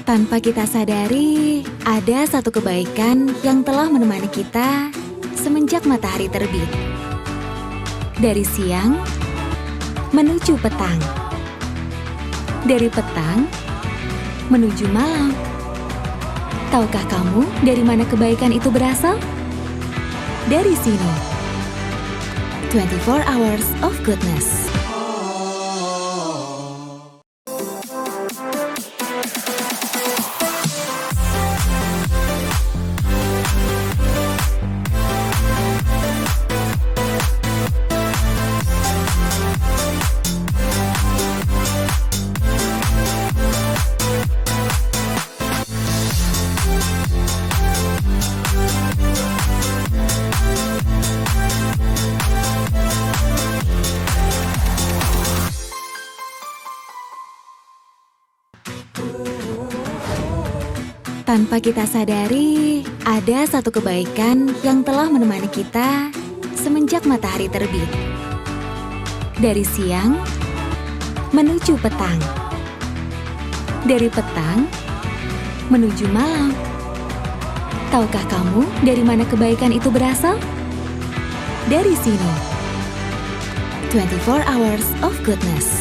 Tanpa kita sadari, ada satu kebaikan yang telah menemani kita semenjak matahari terbit. Dari siang menuju petang. Dari petang menuju malam. Tahukah kamu dari mana kebaikan itu berasal? Dari sini. 24 Hours of Goodness. Tanpa kita sadari, ada satu kebaikan yang telah menemani kita semenjak matahari terbit. Dari siang menuju petang. Dari petang menuju malam. Tahukah kamu dari mana kebaikan itu berasal? Dari sini. 24 Hours of Goodness.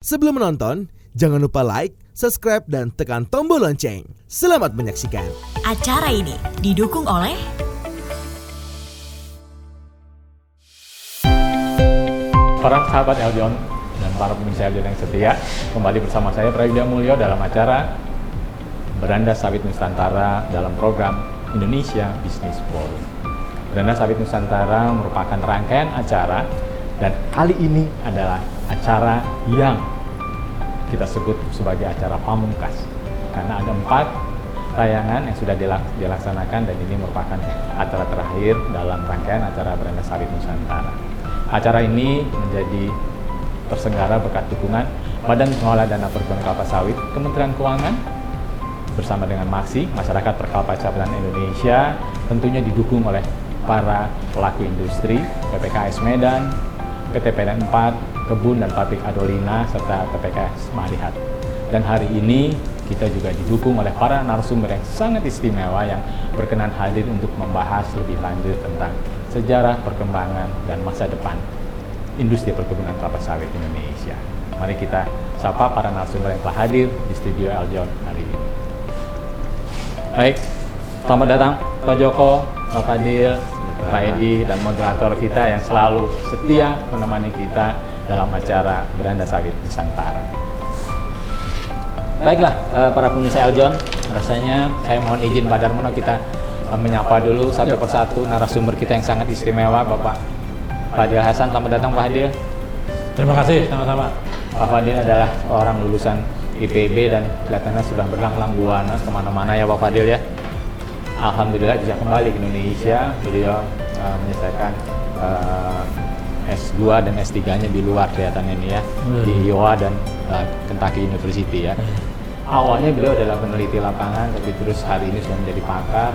Sebelum menonton, jangan lupa like, subscribe, dan tekan tombol lonceng. Selamat menyaksikan. Acara ini didukung oleh para sahabat Eljon dan para pemirsa Eljon yang setia, kembali bersama saya Prayoga Mulyo dalam acara Beranda Sawit Nusantara dalam program Indonesia Business Forum. Beranda Sawit Nusantara merupakan rangkaian acara dan kali ini adalah acara yang kita sebut sebagai acara pamungkas karena ada 4 tayangan yang sudah dilaksanakan dan ini merupakan acara terakhir dalam rangkaian acara Beranda Sawit Nusantara. Acara ini menjadi terselenggara berkat dukungan Badan Pengelola Dana Perkebunan Kelapa Sawit, Kementerian Keuangan bersama dengan MAKSI, Masyarakat Perkelapa Sawitan Indonesia, tentunya didukung oleh para pelaku industri, PPKS Medan, PT PDN 4, Kebun dan Pabrik Adolina, serta PPKS Malihat. Dan hari ini kita juga didukung oleh para narasumber yang sangat istimewa yang berkenan hadir untuk membahas lebih lanjut tentang sejarah, perkembangan, dan masa depan industri perkebunan kelapa sawit Indonesia. Mari kita sapa para narasumber yang telah hadir di studio Eljon hari ini. Baik, selamat datang Pak Joko, Pak Fadil, Pak Edi, dan moderator kita yang selalu setia menemani kita dalam acara Beranda Sawit Nusantara. Baiklah, para pemirsa Eljon, rasanya saya mohon izin Pak Darmono kita menyapa dulu satu persatu narasumber kita yang sangat istimewa, Bapak Fadil Hasan. Selamat datang Pak Fadil. Terima kasih, sama-sama. Pak Fadil adalah orang lulusan IPB dan kelihatannya sudah berlang-lang buana kemana-mana ya Pak Fadil ya. Alhamdulillah bisa kembali ke Indonesia. Beliau menyelesaikan S2 dan S3-nya di luar kelihatannya ini ya, di Iowa dan Kentucky University ya. Awalnya beliau adalah peneliti lapangan, tapi terus hari ini sudah menjadi pakar.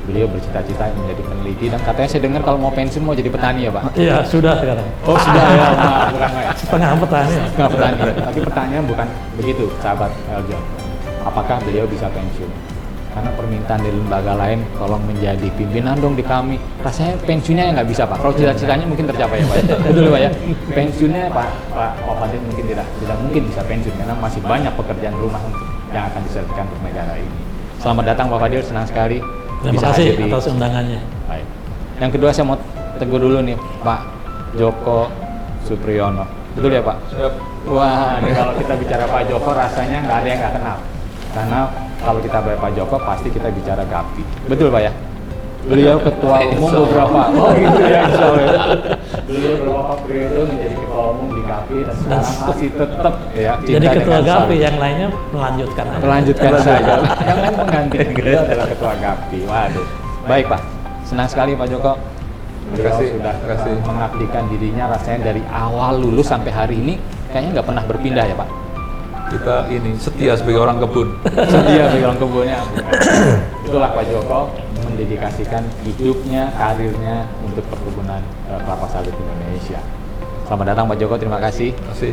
Beliau bercita-cita menjadi peneliti dan katanya saya dengar kalau mau pensiun mau jadi petani ya Pak? Iya, sudah sekarang. Oh sudah ya, bukan ya? Setengah petani. Setengah petani, tapi pertanyaan bukan begitu, sahabat Eljon. Apakah beliau bisa pensiun? Karena permintaan dari lembaga lain, tolong menjadi pimpinan dong di kami. Rasanya pensiunnya nggak bisa Pak. Kalau cita-citanya mungkin tercapai ya Pak. Betul Pak ya. Pensiunnya Pak Fadil mungkin tidak mungkin bisa pensiun karena masih banyak pekerjaan rumah yang akan diselesaikan untuk negara ini. Selamat datang Pak Fadil, senang sekali. Terima kasih atas undangannya. Baik. Yang kedua saya mau tegur dulu nih Pak Joko Supriyono. Betul ya Pak? Siap. Wah, ini kalau kita bicara Pak Joko rasanya nggak ada yang nggak kenal. Karena kalau kita bicara Pak Joko pasti kita bicara GAPI. Betul Pak ya? Beliau ketua umum beberapa. Oh gitu ya, insya Allah. Beliau beberapa periode menjadi ketua umum di GAPI dan sekarang masih tetap ya. Jadi ketua GAPI, yang lainnya melanjutkan. Melanjutkan saja. Yang lain mengganti. Beliau adalah ketua GAPI. Waduh. Baik Pak, senang sekali Pak Joko. Beliau sudah mengabdikan dirinya rasanya dari awal lulus sampai hari ini. kayaknya nggak pernah berpindah ya Pak? Kita ini setia sebagai orang kebun. Sedia bagi orang kebunnya. Itulah Pak Joko mendedikasikan hidupnya, karirnya untuk perkebunan kelapa sawit Indonesia. Selamat datang Pak Joko, terima kasih. Terima kasih.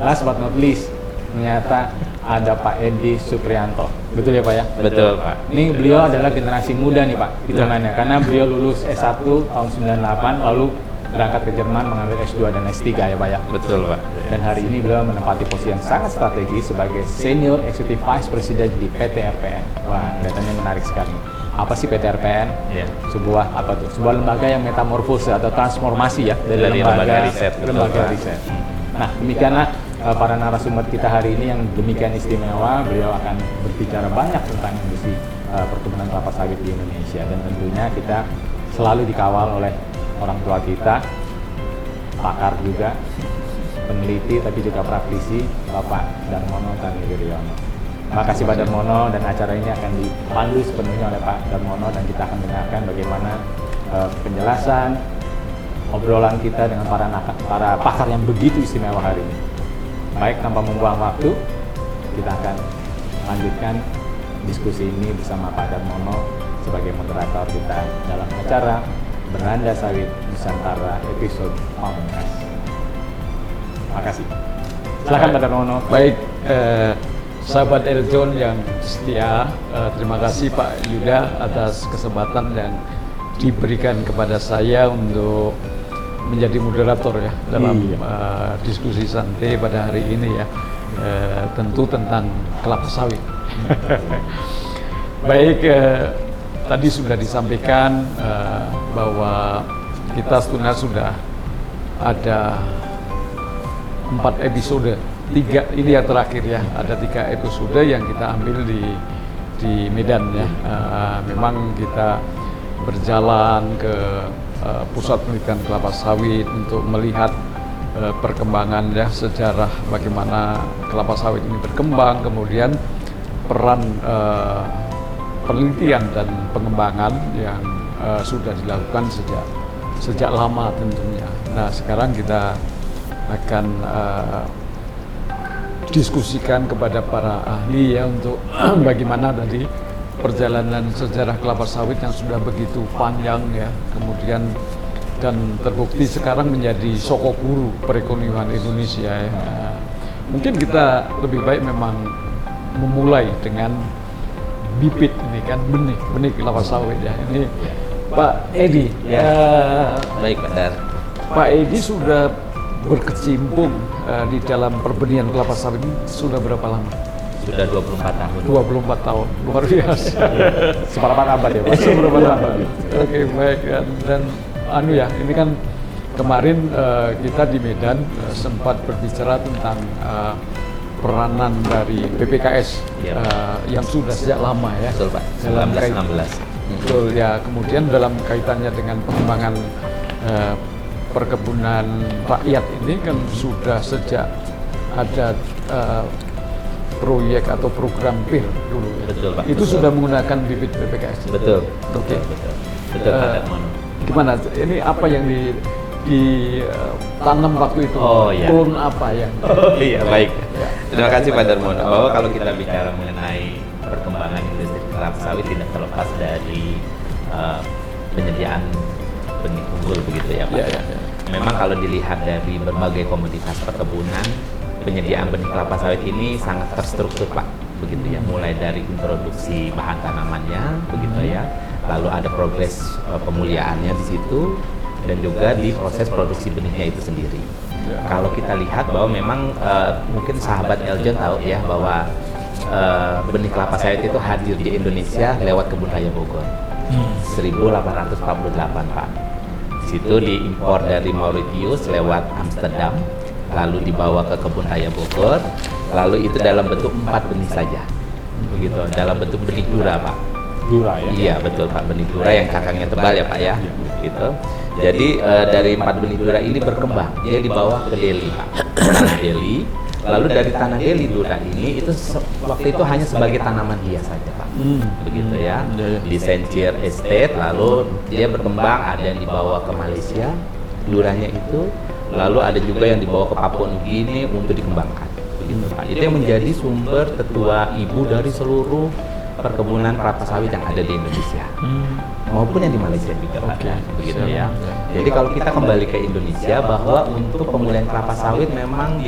Last but not least, ternyata ada Pak Edi Suprianto. Betul ya Pak ya? Betul Pak. Ini beliau adalah generasi muda nih Pak, hitungannya. Karena beliau lulus S1 tahun 98, lalu berangkat ke Jerman mengambil S2 dan S3 ya Pak ya? Betul Pak. Dan hari ini beliau menempati posisi yang sangat strategis sebagai Senior Executive Vice President di PT RPN. Wah, kelihatannya menarik sekali. Apa sih PT RPN? Iya. Sebuah apa tuh? Sebuah lembaga yang metamorfose atau transformasi ya dari lembaga riset, betul, lembaga Pak. riset. Nah, demikianlah para narasumber kita hari ini yang demikian istimewa. Beliau akan berbicara banyak tentang industri perkebunan kelapa sawit di Indonesia, dan tentunya kita selalu dikawal oleh orang tua kita, pakar juga, peneliti tapi juga praktisi, Bapak Darmono Tani Wiryono. Terima kasih Pak Darmono, dan acara ini akan dipandu sepenuhnya oleh Pak Darmono, dan kita akan dengarkan bagaimana penjelasan obrolan kita dengan para pakar yang begitu istimewa hari ini. Baik, tanpa membuang waktu, kita akan lanjutkan diskusi ini bersama Pak Darmono sebagai moderator kita dalam acara Beranda Sawit Nusantara episode pamungkas. Terima kasih. Silakan Pak Darmono. Baik, sahabat Eljon yang setia, terima kasih Pak Yuda atas kesempatan yang diberikan kepada saya untuk menjadi moderator ya dalam diskusi santai pada hari ini ya, tentu tentang kelapa sawit. Baik, tadi sudah disampaikan bahwa kita sebenarnya sudah ada 4 episode, 3 ini yang terakhir ya, ada 3 episode yang kita ambil di Medan ya. Memang kita berjalan ke pusat penelitian kelapa sawit untuk melihat perkembangan ya, sejarah bagaimana kelapa sawit ini berkembang, kemudian peran penelitian dan pengembangan yang sudah dilakukan sejak lama tentunya. Nah, sekarang kita akan diskusikan kepada para ahli ya untuk bagaimana tadi perjalanan sejarah kelapa sawit yang sudah begitu panjang ya, kemudian dan terbukti sekarang menjadi sokoguru perekonomian Indonesia ya. Mungkin kita lebih baik memang memulai dengan bibit ini kan, benih kelapa sawit ya. Ini Pak Edi ya. Baik Pak Dar. Pak Edi sudah berkecimpung di dalam perbenihan kelapa sawit ini sudah berapa lama? Sudah 24 tahun. 24 tahun, luar biasa. Seperempat abad ya Pak. Seberapa abad. Oke, baik. Dan anu ya, ini kan kemarin kita di Medan sempat berbicara tentang peranan dari PPKS yang sudah sejak lama ya. Betul Pak. Dalam 1916. Betul ya. Kemudian dalam kaitannya dengan pengembangan perkebunan rakyat ini kan sudah sejak ada proyek atau program PIR dulu ya. Betul Pak. Itu sudah menggunakan bibit PPKS. Betul. Oke. Betul Pak Darmono. Gimana? Ini apa yang ditanam waktu itu? Oh, iya. Klon apa yang? Oh iya, baik. Ya. Terima kasih Pak Darmono. Bahwa kalau kita bicara mengenai perkembangan industri kelapa sawit tidak terlepas dari penyediaan benih unggul begitu ya Pak. Ya, ya, ya. Memang kalau dilihat dari berbagai komoditas perkebunan, penyediaan benih kelapa sawit ini sangat terstruktur Pak, begitu ya. Mulai dari introduksi bahan tanamannya, begitu ya. Lalu ada progres pemuliaannya di situ, dan juga di proses produksi benihnya itu sendiri. Kalau kita lihat bahwa memang mungkin sahabat Eljon tahu ya bahwa benih kelapa sawit itu hadir di Indonesia lewat Kebun Raya Bogor 1848 Pak. Di situ diimpor dari Mauritius lewat Amsterdam, lalu dibawa ke Kebun Raya Bogor, lalu itu dalam bentuk 4 benih saja, begitu, dalam bentuk benih dura Pak. Dura ya? Iya betul Pak, benih dura yang cangkangnya tebal ya Pak ya, gitu. Jadi dari 4 benih dura ini berkembang, dia dibawa ke Delhi Pak, tanah Delhi. Lalu dari tanah Delhi dura ini itu waktu itu hanya sebagai tanaman hias saja Pak, begitu ya. Di Senchir Estate, lalu dia berkembang, ada yang dibawa ke Malaysia, duranya itu. lalu ada juga yang dibawa ke Papua Nugini untuk dikembangkan. Begitu, Pak. Itu yang menjadi sumber tetua ibu dari seluruh perkebunan kelapa sawit yang ada di Indonesia maupun yang di Malaysia juga, Pak. Begitu ya. Jadi kalau kita kembali ke Indonesia, bahwa untuk pemulihan kelapa sawit memang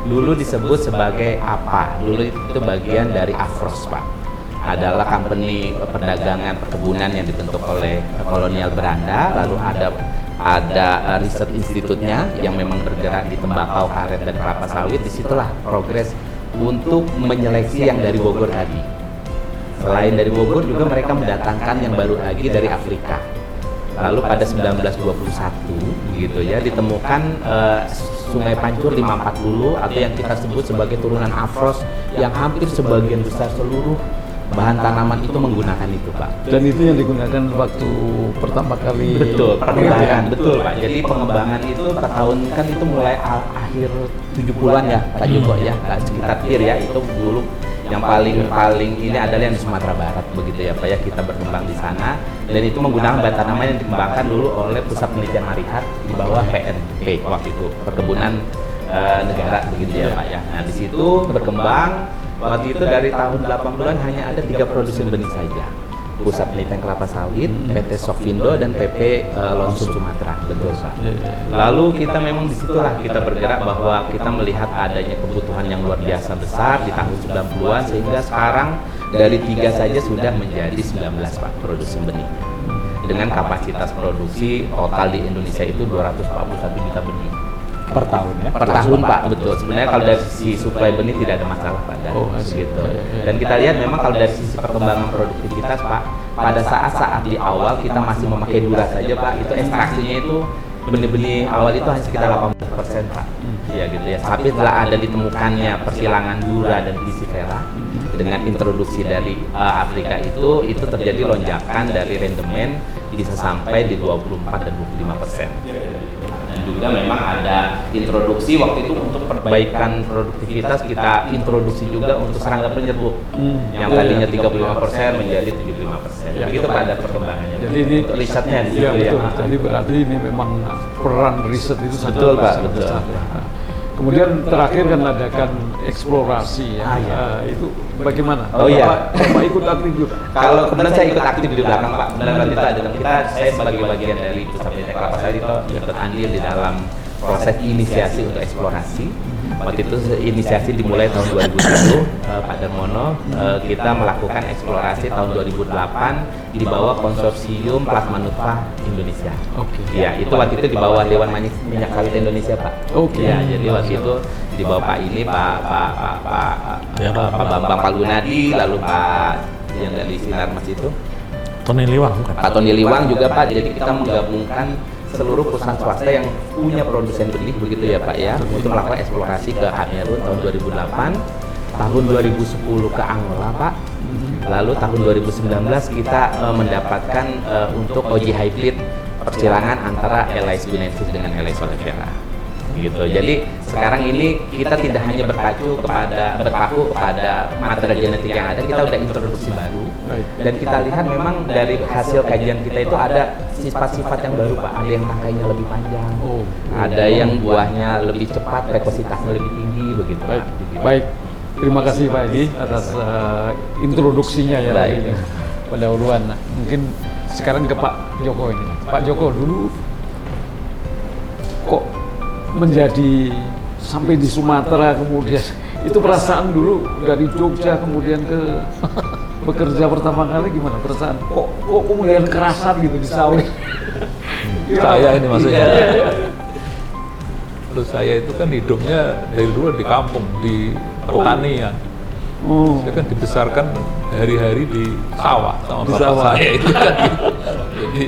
dulu disebut sebagai apa? Dulu itu bagian dari AFROS, Pak. Adalah company perdagangan perkebunan yang dibentuk oleh kolonial Belanda, lalu ada riset institutnya yang memang bergerak di tembakau, karet, dan kelapa sawit. Disitulah progres untuk menyeleksi yang dari Bogor tadi. Selain dari Bogor juga mereka mendatangkan yang baru lagi dari Afrika. Lalu pada 1921 gitu ya ditemukan Sungai Pancur 540 atau yang kita sebut sebagai turunan Afros, yang hampir sebagian besar seluruh bahan tanaman itu menggunakan itu, Pak. Dan itu yang digunakan waktu pertama kali. Betul, pengembangan, betul, Pak. Jadi pengembangan itu per tahun kan itu mulai akhir 70-an ya, Pak Joko ya, sekitar akhir ya, itu dulu yang paling ini adalah yang di Sumatera Barat begitu ya, Pak ya. Kita berkembang di sana dan itu menggunakan bahan tanaman yang dikembangkan dulu oleh Pusat Penelitian Marihat di bawah PNP waktu itu, Perkebunan Negara begitu ya, Pak ya. Nah, di situ berkembang. Waktu itu dari tahun 80-an hanya ada 3 produsen benih saja. Pusat Penelitian Kelapa Sawit, PT Sokvindo, dan PP Lonsum Sumatera, betul, Pak. Lalu kita memang disitulah kita bergerak bahwa kita melihat adanya kebutuhan yang luar biasa besar di tahun 90-an, sehingga sekarang dari 3 saja sudah menjadi 19, Pak, produsen benih. Dengan kapasitas produksi total di Indonesia itu 241 juta benih. Per tahun ya? Per tahun, Pak, betul. Sebenarnya kalau dari sisi suplai benih tidak ada masalah, Pak. Gitu. Dan kita lihat memang kalau dari sisi perkembangan produktivitas, Pak, pada saat-saat di awal kita masih memakai dura saja, Pak, itu ekstraksinya itu benih-benih awal itu hanya sekitar 80%, Pak. Ya gitu ya. Tapi setelah ada ditemukannya persilangan dura dan pisifera dengan introduksi dari Afrika itu terjadi lonjakan dari rendemen bisa sampai di 24 dan 25%. Juga memang ada introduksi waktu itu untuk perbaikan produktivitas, kita introduksi juga untuk serangga penyerbuk yang tadinya 35% menjadi 75%. Begitu pada perkembangannya. Jadi ini risetnya di ya, situ ya. betul. Jadi berarti ini memang peran riset itu sangat Betul, Pak, besar. betul. Kemudian terakhir kan adakan eksplorasi ya. Itu bagaimana? Oh iya. Bapak ikut aktif juga. Kalau kebetulan saya ikut aktif di belakang, Pak. Benar kita dengan kita, saya sebagai bagian dari Pusat Penelitian Kelapa Sawit itu ikut andil di dalam proses inisiasi untuk eksplorasi. Waktu itu inisiasi dimulai tahun 2010, Pak Darmono. Kita melakukan eksplorasi tahun 2008 di bawah konsorsium Plasma Nutfah Indonesia. Oke. Ya, itu waktu itu di bawah Dewan Minyak Sawit Indonesia, Pak. Oke. Ya, jadi waktu itu di bawah Pak ini Pak Bambang Palgunadi, lalu Pak yang dari Sinarmas itu Tony Liwang bukan? Pak Tony Liwang juga, Pak. Jadi kita menggabungkan seluruh perusahaan swasta yang punya produsen benih begitu ya, Pak ya, untuk melakukan eksplorasi ke Kamerun tahun 2008, tahun 2010 ke Angola, Pak. Lalu tahun 2019 kita mendapatkan untuk uji hybrid persilangan antara Elais guinensis dengan Elais olivera. Gitu. Jadi sekarang ini kita tidak hanya berpaku kepada materi genetik yang ada, kita udah introduksi baru. Dan kita lihat memang dari hasil kajian kita itu ada sifat-sifat yang baru, Pak. Ada yang tangkainya lebih panjang, ada yang buahnya lebih cepat, prekositasnya lebih tinggi, begitu. Baik. Terima kasih Pak Edi atas introduksinya ya. Baik. Pendahuluan. Nah, mungkin sekarang ke Pak Joko ini. Pak Joko, dulu kok menjadi sampai di Sumatera, kemudian itu perasaan dulu dari Jogja kemudian ke bekerja pertama kali gimana perasaan? Kok kemudian kerasan gitu di sawit? Saya ini maksudnya. Terus saya itu kan hidupnya dari dulu di kampung, di pertanian. Saya kan dibesarkan hari-hari di sawah sama bapak saya itu kan. Jadi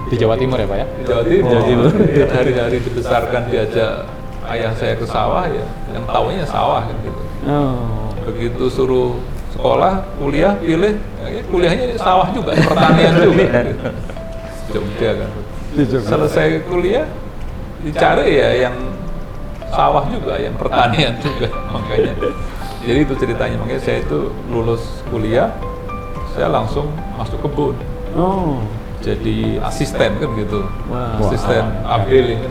Di Jawa Timur ya, Pak ya? di Jawa Timur. Hari-hari dibesarkan diajak ayah saya ke sawah ya, yang taunya sawah kan gitu. Begitu suruh sekolah, kuliah, pilih, ya, kuliahnya sawah juga, pertanian juga. Jogja kan. Selesai kuliah, dicari ya yang sawah juga, yang pertanian juga, makanya. Jadi itu ceritanya, makanya saya itu lulus kuliah, saya langsung masuk kebun. Jadi asisten kan gitu, asisten updating.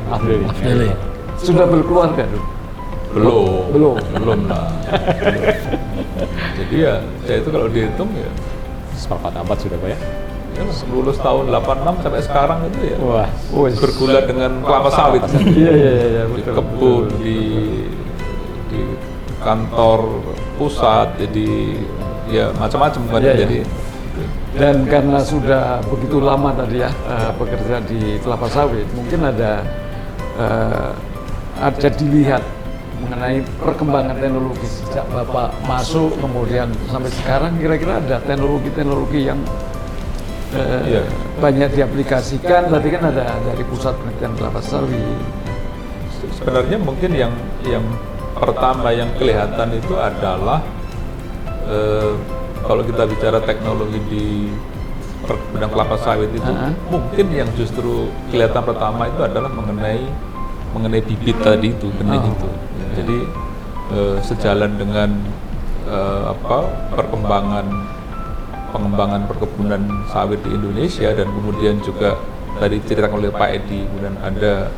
Sudah berkeluarga dulu? Belum lah. Jadi ya saya itu kalau dihitung ya Seperempat abad sudah Pak ya? ya lulus tahun 86 sampai sekarang itu ya Wah, bergulat dengan kelapa sawit. Iya, Di kebun, di kantor pusat, jadi ya macam-macam kan. Iya, iya. Jadi Dan karena sudah begitu lama tadi ya bekerja di kelapa sawit, mungkin ada dilihat mengenai perkembangan teknologi sejak Bapak masuk kemudian sampai sekarang, kira-kira ada teknologi-teknologi yang iya. banyak diaplikasikan. Tadi kan ada dari pusat penelitian kelapa sawit. Sebenarnya mungkin yang pertama yang kelihatan itu adalah kalau kita bicara teknologi di bidang kelapa sawit itu, mungkin yang justru kelihatan pertama itu adalah mengenai bibit tadi itu, benih itu. Jadi sejalan dengan pengembangan perkebunan sawit di Indonesia, dan kemudian juga tadi diceritakan oleh Pak Edi, kemudian ada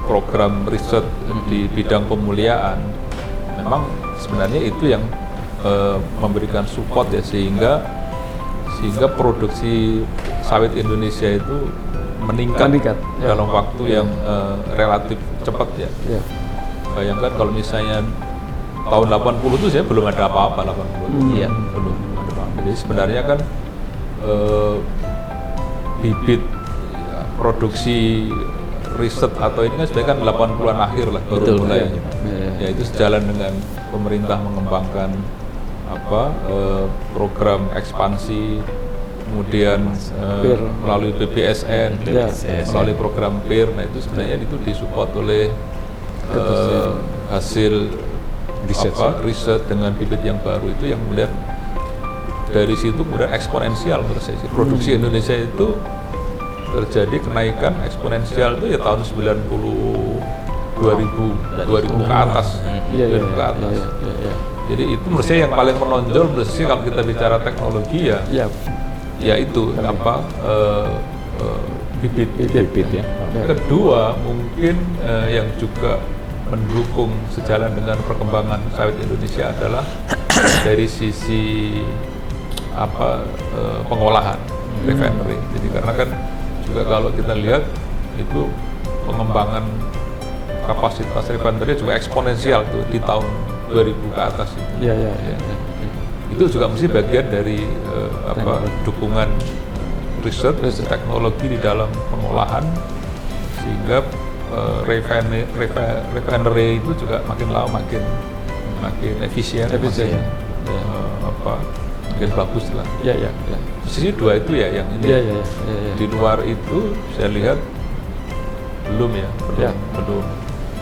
program riset di bidang pemuliaan. Memang sebenarnya itu yang memberikan support ya, sehingga produksi sawit Indonesia itu meningkat dalam waktu yang relatif cepat ya. Bayangkan kalau misalnya tahun 80 itu saya belum ada apa-apa, 80 ya, belum ada apa-apa. Jadi sebenarnya kan bibit produksi riset atau ini kan sebenarnya kan 80-an akhir lah baru mulai. Ya itu sejalan dengan pemerintah mengembangkan program ekspansi, kemudian melalui BPSN, melalui program PIR. Nah itu sebenarnya itu disupport oleh hasil riset dengan bibit yang baru itu, yang kemudian dari situ kemudian eksponensial menurut saya. Produksi Indonesia itu terjadi kenaikan eksponensial itu ya tahun 2000 ke atas. Jadi itu menurut saya yang paling menonjol menurut saya kalau kita bicara teknologi ya itu bibit ya. Kedua mungkin yang juga mendukung sejalan dengan perkembangan sawit Indonesia adalah dari sisi pengolahan, refinery. Jadi karena kan juga kalau kita lihat itu pengembangan kapasitas refinery juga eksponensial tuh di tahun 2000 ke atas itu. Itu juga mesti bagian dari dukungan riset teknologi di dalam pengolahan, sehingga refinery itu juga makin lama makin efisien. Makin bagus lah. Sisi dua itu ya yang ini. Di luar itu saya lihat belum.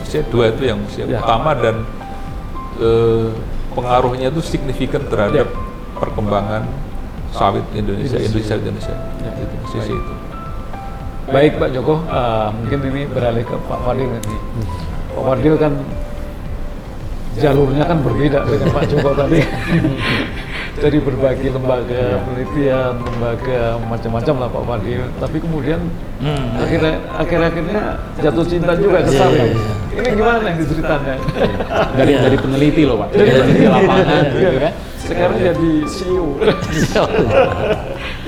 Sisi dua itu yang utama, dan pengaruhnya itu signifikan terhadap perkembangan sawit Indonesia. Itu sisi itu. Baik Pak Joko, mungkin ini beralih ke Pak Fadil nanti. Pak Fadil kan jalurnya kan berbeda dengan Pak Joko tadi. Dari berbagai lembaga penelitian, lembaga macam-macam lah Pak Fadil. Tapi kemudian akhir-akhirnya jatuh cinta juga ke sawit. Ini gimana yang diceritanya? Dari peneliti loh Pak, dari peneliti lapangan gitu kan. Sekarang jadi CEO.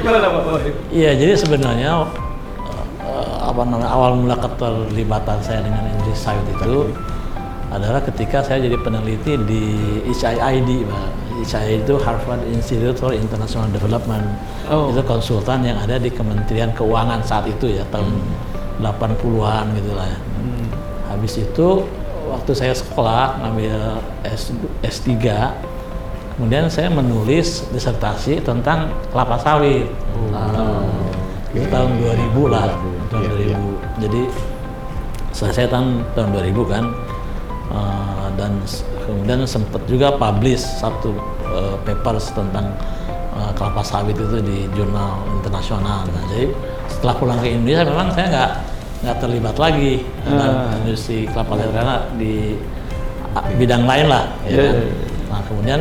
Gimana Pak Fadil? Iya, jadi sebenarnya awal mula keterlibatan saya dengan industri sawit itu adalah ketika saya jadi peneliti di HIID, Pak. HIID itu Harvard Institute for International Development. Itu konsultan yang ada di Kementerian Keuangan saat itu ya, tahun 80-an gitu lah ya. Habis itu waktu saya sekolah ngambil S3, kemudian saya menulis disertasi tentang kelapa sawit. Itu tahun 2000 lah, tahun 2000. Jadi selesai tahun 2000 kan, dan kemudian sempat juga publish satu papers tentang kelapa sawit itu di jurnal internasional. Nah, jadi setelah pulang ke Indonesia memang saya nggak terlibat lagi dengan industri kelapa sawit karena di bidang lain lah. Ya kan? Nah kemudian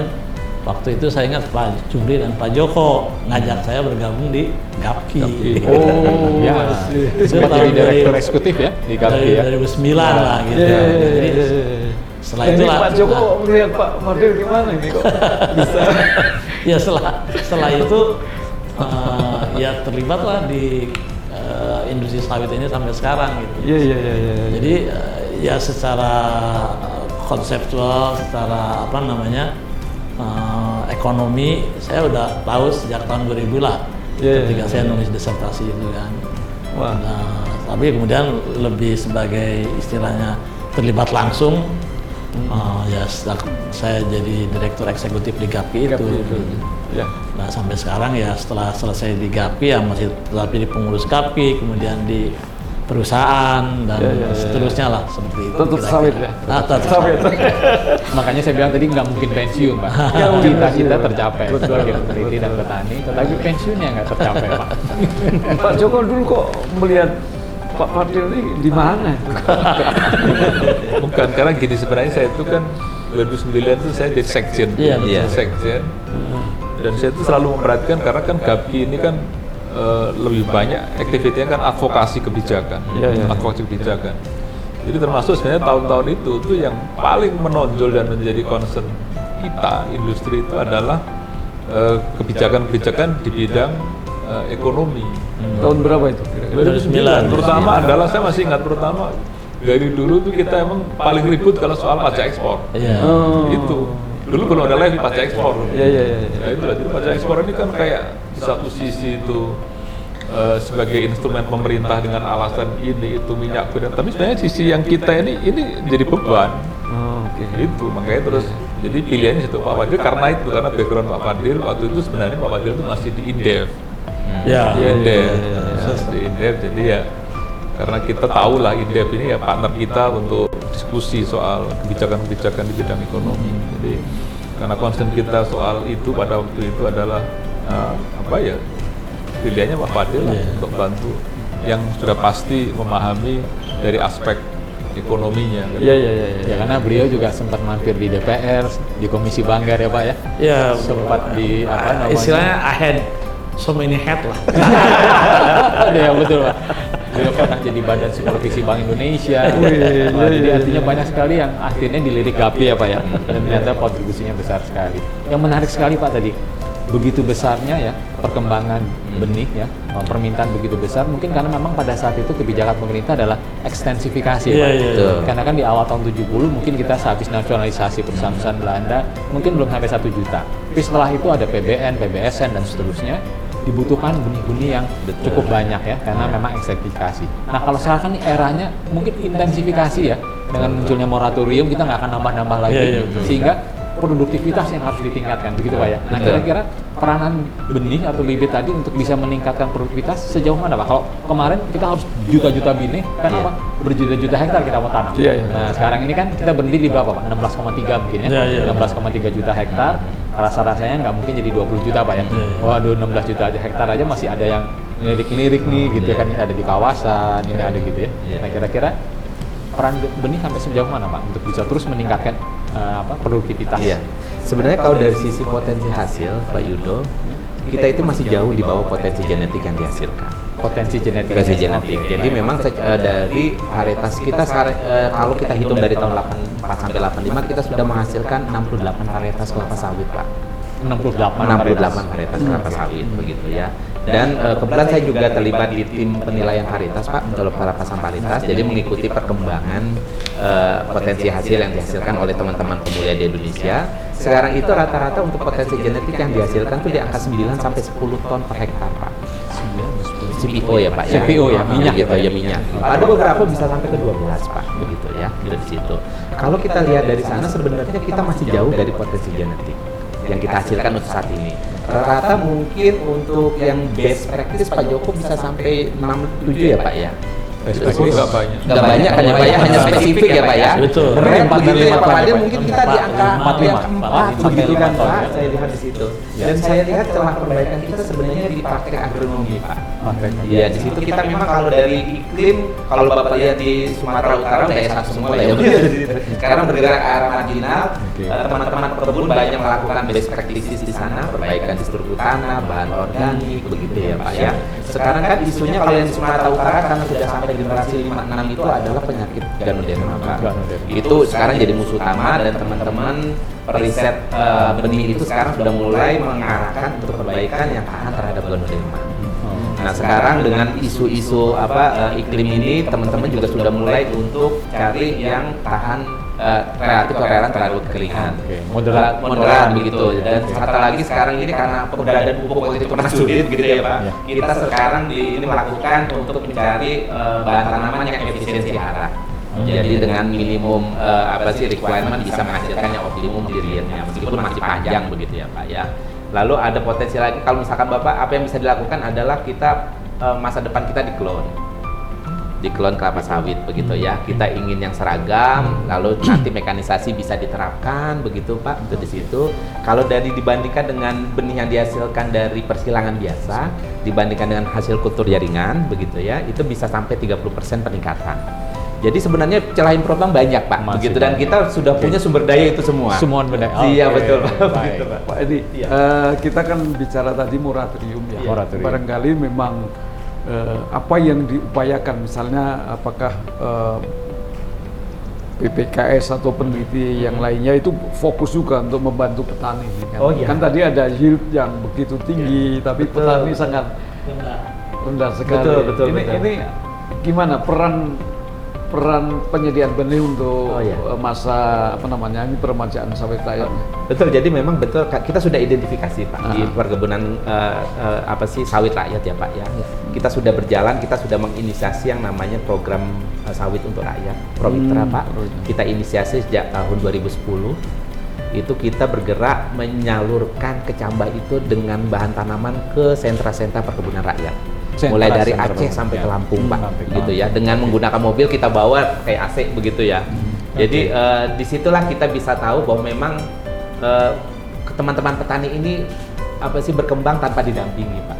Waktu itu saya ingat Pak Jumri dan Pak Joko ngajak saya bergabung di GAPKI. Oh, Ya, Itu sempat tahun jadi direktur eksekutif ya di GAPKI ya. dari 2009 lah gitu. Jadi setelah Ini itulah Pak Joko melihat Pak Fadil gimana ini kok bisa? ya setelah itu ya terlibatlah di industri sawit ini sampai sekarang gitu. Iya. Jadi ya secara konseptual, secara apa namanya ekonomi saya udah tahu sejak tahun 2000 lah, ketika saya nulis disertasi itu kan. Wah. Nah, tapi kemudian lebih sebagai istilahnya terlibat langsung. Ya sejak saya jadi direktur eksekutif di GAPKI itu. Ya. Nah sampai sekarang ya setelah selesai di GAPKI ya masih tetap di pengurus GAPKI, kemudian di perusahaan dan seterusnya lah seperti itu. Tetap kira-kira. sawit ya? Nah, tetap Sawit. Makanya saya bilang tadi nggak mungkin pensiun, Pak. Cita-cita tercapai sebagai peneliti dan petani, tetapi pensiunnya nggak tercapai, Pak. Pak Joko dulu kok melihat Pak Fadil ini di mana? Bukan, karena gini sebenarnya saya itu kan 2009 itu saya jadi sekjen. Iya. Sekjen. Dan saya itu selalu memperhatikan karena kan GAPKI ini kan lebih banyak aktivitinya kan advokasi kebijakan. Advokasi kebijakan. Jadi termasuk sebenarnya tahun-tahun itu tuh yang paling menonjol dan menjadi concern kita industri itu adalah kebijakan-kebijakan di bidang ekonomi. Tahun berapa itu? 2009. Terutama adalah saya masih ingat terutama dari dulu tuh kita emang paling ribut kalau soal pajak ekspor. Iya. Itu dulu belum ada lagi pajak ekspor. Iya. Nah, itulah. Jadi pajak ekspor ini kan kayak di satu sisi itu sebagai instrumen pemerintah dengan alasan ini itu minyak goreng, tapi sebenarnya sisi yang kita ini jadi beban. Itu makanya terus jadi pilihannya situ Pak Fadil karena background Pak Fadil waktu itu sebenarnya Pak Fadil itu masih di Indef. Di Indef, jadi ya karena kita tahu lah Indef ini ya partner kita untuk diskusi soal kebijakan-kebijakan di bidang ekonomi. Jadi karena concern kita soal itu pada waktu itu adalah pilihannya Pak Fadil lah untuk bantu yang sudah pasti memahami dari aspek ekonominya. Ya karena beliau juga sempat mampir di DPR, di Komisi Banggar ya Pak ya. Ya Sempat di apa namanya? Istilahnya I had so many head lah. Ya betul Pak. Beliau pernah jadi Badan Supervisi Bank Indonesia. Jadi artinya banyak sekali yang akhirnya dilirik GAPKI ya Pak ya. Dan ternyata kontribusinya besar sekali. Yang menarik sekali Pak tadi, begitu besarnya ya perkembangan benih ya, permintaan begitu besar mungkin karena memang pada saat itu kebijakan pemerintah adalah ekstensifikasi Pak. Karena kan di awal tahun 70 mungkin kita sehabis nasionalisasi perusahaan-perusahaan Belanda mungkin belum sampai 1 juta. Tapi setelah itu ada PBN, PBSN dan seterusnya, dibutuhkan benih-benih yang cukup banyak ya karena memang ekstensifikasi. Nah kalau sekarang nih eranya mungkin intensifikasi ya, dengan munculnya moratorium kita nggak akan nambah-nambah lagi sehingga produktivitas yang harus ditingkatkan begitu Pak ya. Nah kira-kira peranan benih atau bibit tadi untuk bisa meningkatkan produktivitas sejauh mana Pak? Kalau kemarin kita harus juta-juta benih kan apa berjuta-juta hektar kita mau tanam. Nah sekarang ini kan kita berhenti di berapa Pak? 16,3 mungkin ya. 16,3 juta hektar. Rasa-rasanya nggak mungkin jadi 20 juta Pak ya. Waduh 16 juta aja hektar aja masih ada yang lirik-lirik nih gitu kan, ini ada di kawasan, ini ada gitu ya. Nah kira-kira peran benih sampai sejauh mana Pak untuk bisa terus meningkatkan produktivitas? Iya. Sebenarnya kalau dari sisi potensi hasil, Pak Yudo, kita itu masih jauh di bawah potensi genetik yang dihasilkan. Potensi genetik. Jadi memang dari varietas kita kalau kita hitung dari tahun 84 sampai 85 kita sudah menghasilkan 68 varietas kelapa sawit, Pak. 68 varietas kelapa sawit begitu ya. Dan kebetulan saya juga terlibat di tim penilaian varietas Pak untuk pelepasan varietas. Jadi mengikuti perkembangan potensi hasil yang dihasilkan oleh teman-teman pemuda di Indonesia. Sekarang itu rata-rata untuk potensi genetik yang dihasilkan itu di angka 9 sampai 10 ton per hektar Pak. CPO ya Pak ya. CPO ya, minyak gitu ya minyak. Ada beberapa bisa sampai ke 12 Pak begitu ya dari situ. Kalau kita lihat dari sana sebenarnya kita masih jauh dari potensi genetik yang kita hasilkan untuk saat ini. Rata-rata mungkin untuk yang best practice Pak Joko bisa sampai 6-7 ya Pak ya. Nggak banyak. Nggak banyak kan ya Pak ya, hanya spesifik ya Pak ya. Betul. Keren begitu ya Pak Fadil, mungkin kita di angka 4 begitu kan Pak, saya lihat di situ. Dan saya lihat celah perbaikan kita sebenarnya di praktek agronomi Pak. Iya, di situ kita memang kalau dari iklim, kalau Bapak lihat di Sumatera Utara udah S1 semua lah ya. Sekarang bergerak ke arah marginal, teman-teman pekebun banyak melakukan best practices di sana, perbaikan struktur tanah, bahan organik, begitu ya Pak ya. Sekarang kan isunya kalau yang di Sumatera Utara karena sudah sampai generasi 5-6 itu adalah penyakit Ganoderma Pak. Itu sekarang jadi musuh utama dan teman-teman periset benih itu sekarang sudah mulai mengarahkan untuk perbaikan yang tahan terhadap Ganoderma. Nah sekarang dengan isu-isu iklim ini teman-teman juga sudah mulai untuk cari yang tahan relatif toleran terhadap kekeringan, moderat begitu. Dan satu lagi sekarang ini karena keberadaan pupuk itu pernah sulit begitu ya Pak. Kita sekarang ini melakukan untuk mencari bahan tanaman yang efisiensi hara. Jadi dengan minimum requirement bisa menghasilkan yang optimum di realnya meskipun masih panjang begitu ya Pak ya. Lalu ada potensi lagi kalau misalkan Bapak apa yang bisa dilakukan adalah kita masa depan kita di klon kelapa sawit begitu ya. Kita ingin yang seragam, lalu nanti mekanisasi bisa diterapkan begitu Pak itu di situ. Kalau dibandingkan dengan benih yang dihasilkan dari persilangan biasa dibandingkan dengan hasil kultur jaringan begitu ya, itu bisa sampai 30% peningkatan. Jadi sebenarnya celah improvement banyak Pak, begitu dan kita sudah punya sumber daya itu semua. Semua benda. Iya betul Pak. Begitu, Pak. Pak Edi, kita kan bicara tadi moratorium ya. Moratorium. Barangkali memang apa yang diupayakan, misalnya apakah PPKS atau peneliti yang lainnya itu fokus juga untuk membantu petani kan? Kan tadi ada yield yang begitu tinggi, tapi petani sangat rendah sekali. Betul. Ini gimana peran penyediaan benih untuk masa ini peremajaan sawit rakyatnya? Betul, jadi memang betul kita sudah identifikasi Pak di perkebunan sawit rakyat ya Pak ya. Kita sudah berjalan, kita sudah menginisiasi yang namanya program sawit untuk rakyat, Promitra Pak. Kita inisiasi sejak tahun 2010. Itu kita bergerak menyalurkan kecambah itu dengan bahan tanaman ke sentra-sentra perkebunan rakyat. Mulai dari Aceh sampai ke Lampung Pak, gitu ya. Dengan menggunakan mobil kita bawa kayak AC begitu ya. Jadi disitulah kita bisa tahu bahwa memang teman-teman petani ini berkembang tanpa didampingi Pak.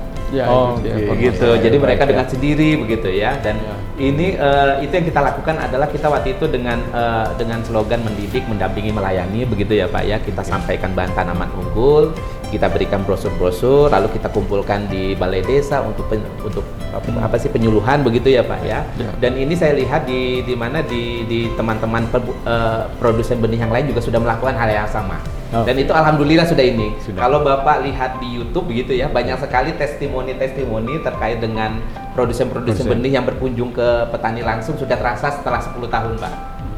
Begitu. Jadi mereka dengan sendiri begitu ya. Dan ini itu yang kita lakukan adalah kita waktu itu dengan slogan mendidik, mendampingi, melayani begitu ya Pak ya. Kita sampaikan bahan tanaman unggul, kita berikan brosur-brosur, lalu kita kumpulkan di balai desa untuk penyuluhan begitu ya Pak ya. Dan ini saya lihat di teman-teman produsen benih yang lain juga sudah melakukan hal yang sama. Dan itu alhamdulillah sudah ini. Kalau Bapak lihat di YouTube begitu ya, banyak sekali testimoni terkait dengan produsen-produsen benih yang berkunjung ke petani langsung sudah terasa setelah 10 tahun Pak.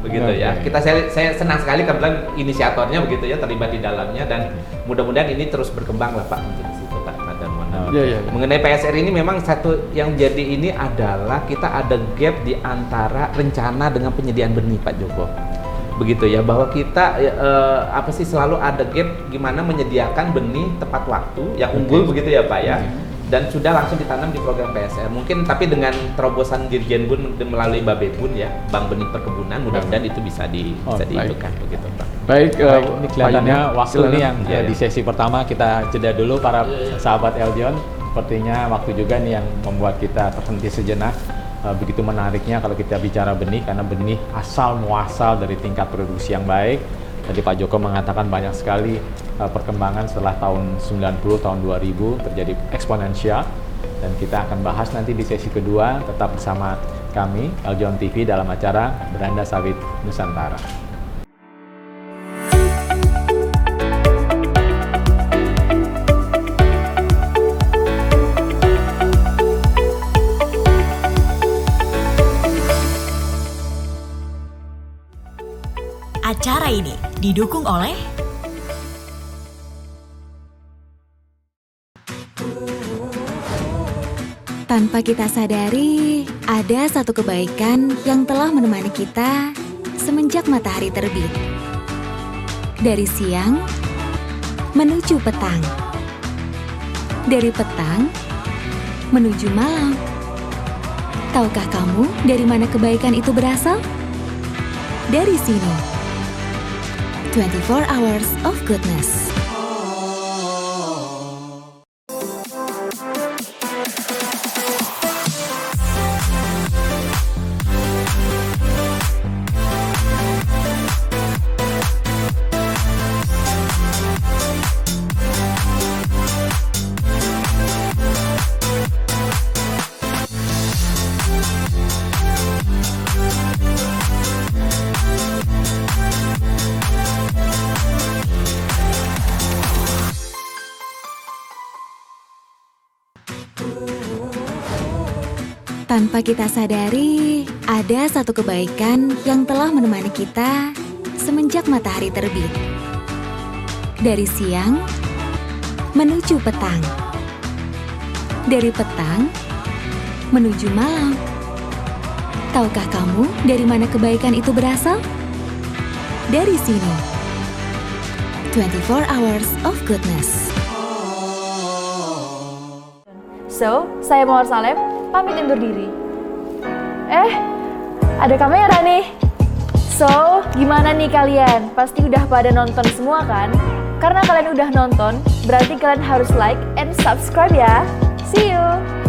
Begitu ya. Saya senang sekali kebetulan inisiatornya begitu ya, terlibat di dalamnya dan mudah-mudahan ini terus berkembang lah Pak untuk di situ Pak. Mengenai PSR ini memang satu yang jadi ini adalah kita ada gap di antara rencana dengan penyediaan benih Pak Joko. Begitu ya, bahwa kita selalu ada gap gimana menyediakan benih tepat waktu yang unggul begitu ya Pak ya. Dan sudah langsung ditanam di program PSR. Mungkin tapi dengan terobosan Dirjen Bun melalui Babebun ya, Bank Benih Perkebunan, mudah-mudahan itu bisa dihidupkan begitu Pak. Baik, ini kelihatannya waktu ini yang di sesi pertama kita jeda dulu para sahabat Eljon. Sepertinya waktu juga nih yang membuat kita terhenti sejenak. Begitu menariknya kalau kita bicara benih, karena benih asal muasal dari tingkat produksi yang baik. Tadi Pak Joko mengatakan banyak sekali perkembangan setelah tahun 90, tahun 2000 terjadi eksponensial, dan kita akan bahas nanti di sesi kedua. Tetap bersama kami Eljon TV dalam acara Beranda Sawit Nusantara. Acara ini didukung oleh Tanpa kita sadari, ada satu kebaikan yang telah menemani kita semenjak matahari terbit. Dari siang menuju petang. Dari petang menuju malam. Tahukah kamu dari mana kebaikan itu berasal? Dari sini. 24 Hours of Goodness. Tanpa kita sadari, ada satu kebaikan yang telah menemani kita semenjak matahari terbit. Dari siang menuju petang. Dari petang menuju malam. Tahukah kamu dari mana kebaikan itu berasal? Dari sini. 24 Hours of Goodness. So, saya Mawar Salem, pamit undur diri. Ada kamera nih. So, gimana nih kalian? Pasti udah pada nonton semua kan? Karena kalian udah nonton, berarti kalian harus like and subscribe ya. See you!